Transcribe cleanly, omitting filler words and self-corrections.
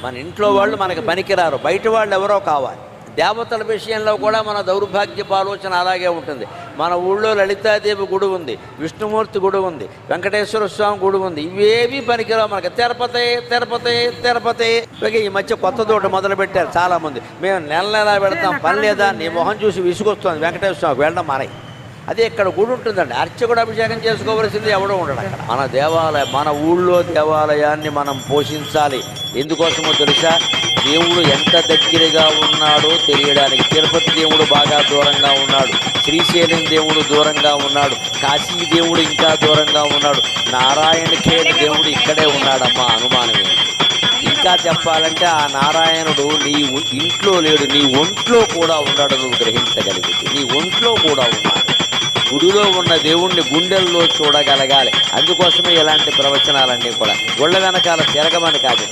మన ఇంట్లో వాళ్ళు మనకు పనికిరారు, బయట వాళ్ళు ఎవరో కావాలి. దేవతల విషయంలో కూడా మన దౌర్భాగ్యపు ఆలోచన అలాగే ఉంటుంది. మన ఊళ్ళో లలితాదేవి గుడి ఉంది, విష్ణుమూర్తి గుడి ఉంది, వెంకటేశ్వర స్వామి గుడి ఉంది. ఇవేవి పనికిరావు మనకి. తిరుపతి తిరుపతి తిరుపతి. ఈ మధ్య కొత్త తోట మొదలుపెట్టారు చాలామంది. మేము నెల పెడతాం, పని లేదా, నీ మొహం చూసి విసుగొస్తుంది వెంకటేశ్వర స్వామికి వెళ్ళడం మారాయి. అదే ఇక్కడ గుడి ఉంటుందండి, అర్చకుడు అభిషేకం చేసుకోవలసింది ఎవడో ఉండడు అక్కడ. మన దేవాలయం, మన ఊళ్ళో దేవాలయాన్ని మనం పోషించాలి. ఎందుకోసమో తెలుసా? దేవుడు ఎంత దగ్గరగా ఉన్నాడో తెలియడానికి. తిరుపతి దేవుడు బాగా దూరంగా ఉన్నాడు, శ్రీశైలం దేవుడు దూరంగా ఉన్నాడు, కాశీ దేవుడు ఇంకా దూరంగా ఉన్నాడు, నారాయణఖేడ్ దేవుడు ఇక్కడే ఉన్నాడమ్మా. అనుమానమే. ఇంకా చెప్పాలంటే ఆ నారాయణుడు నీ ఇంట్లో లేడు, నీ ఒంట్లో కూడా ఉన్నాడు. నువ్వు గ్రహించగలిగితే నీ ఒంట్లో కూడా ఉన్నాడు. గుడిలో ఉన్న దేవుణ్ణి గుండెల్లో చూడగలగాలి. అందుకోసమే ఇలాంటి ప్రవచనాలన్నీ కూడా. గుళ్ళ వెనకాల తిరగమని కాదు.